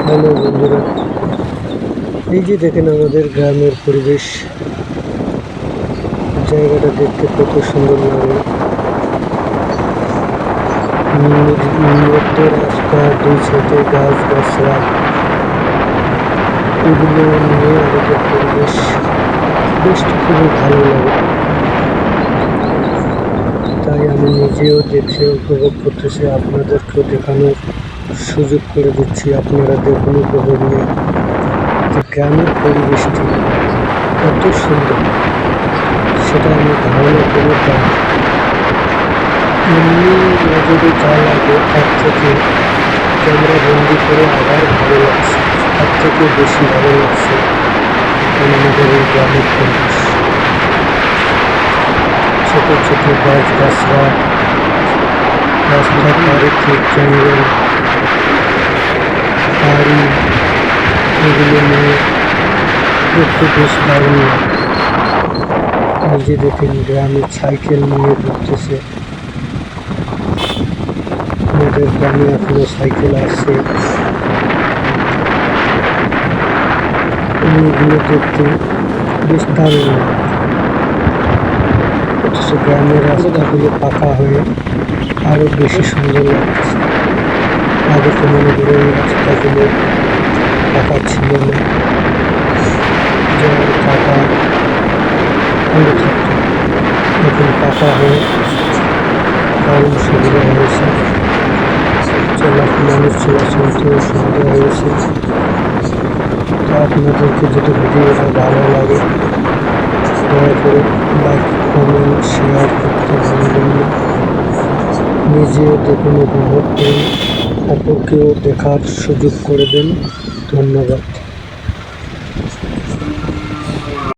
Hello বন্ধুরা, এই যে দেখেন আমাদের গ্রামের পরিবেশ। জায়গাটা দেখতে কত সুন্দর লাগে। মধ্য রাস্তা, দুই সাইডে গাছ গাছরা, এগুলো নিয়ে আমাদের পরিবেশ বেশ খুবই ভালো লাগে। তাই আমি নিজেও দেখে উপভোগ করতেছি, আপনাদেরকেও দেখানোর সুযোগ করে দিচ্ছি। আপনারা দেখুন, উপভোগ নিয়ে যে গ্রামের পরিবেশটি কত সুন্দর, সেটা আমি ধারণা করে পাই। এমনি নজরে যা লাগে তার থেকে ক্যামেরা বন্দি করে আবার ভালো লাগছে, তার থেকে বেশি ভালো লাগছে আমাদের এই গ্রামের পরিবেশ। ছোট ছোট গাছ গাছরা, রাস্তার ধারে ক্ষেত জঙ্গল, বাড়ি, এগুলো নিয়ে দেখতে বেশ দারুণ লাগে। এই যে দেখেন গ্রামে সাইকেল নিয়ে ঘুরতেছে। আমাদের গ্রামে এখনো সাইকেল আছে। এগুলো দেখতে বেশ দারুণ লাগে। অথচ গ্রামের রাস্তাগুলো পাকা হয়ে আরো বেশি সুন্দর লাগতেছে। আগে তো মনে করে এই রাস্তাগুলো পাকা ছিল না, জল কাদা পড়ে থাকতো। এখন পাকা হয়ে দারুণ সুবিধা হয়েছে, মানুষ চলাচলতেও সুবিধা হয়েছে। তো আপনাদেরকে যদি ভিডিওটা ভালো লাগে, দয়া করে লাইক, কমেন্ট, শেয়ার করতে ভুলবেন না। নিজেও দেখুন, উপভোগ করুন, অপরকেও দেখার সুযোগ করে দেন। ধন্যবাদ।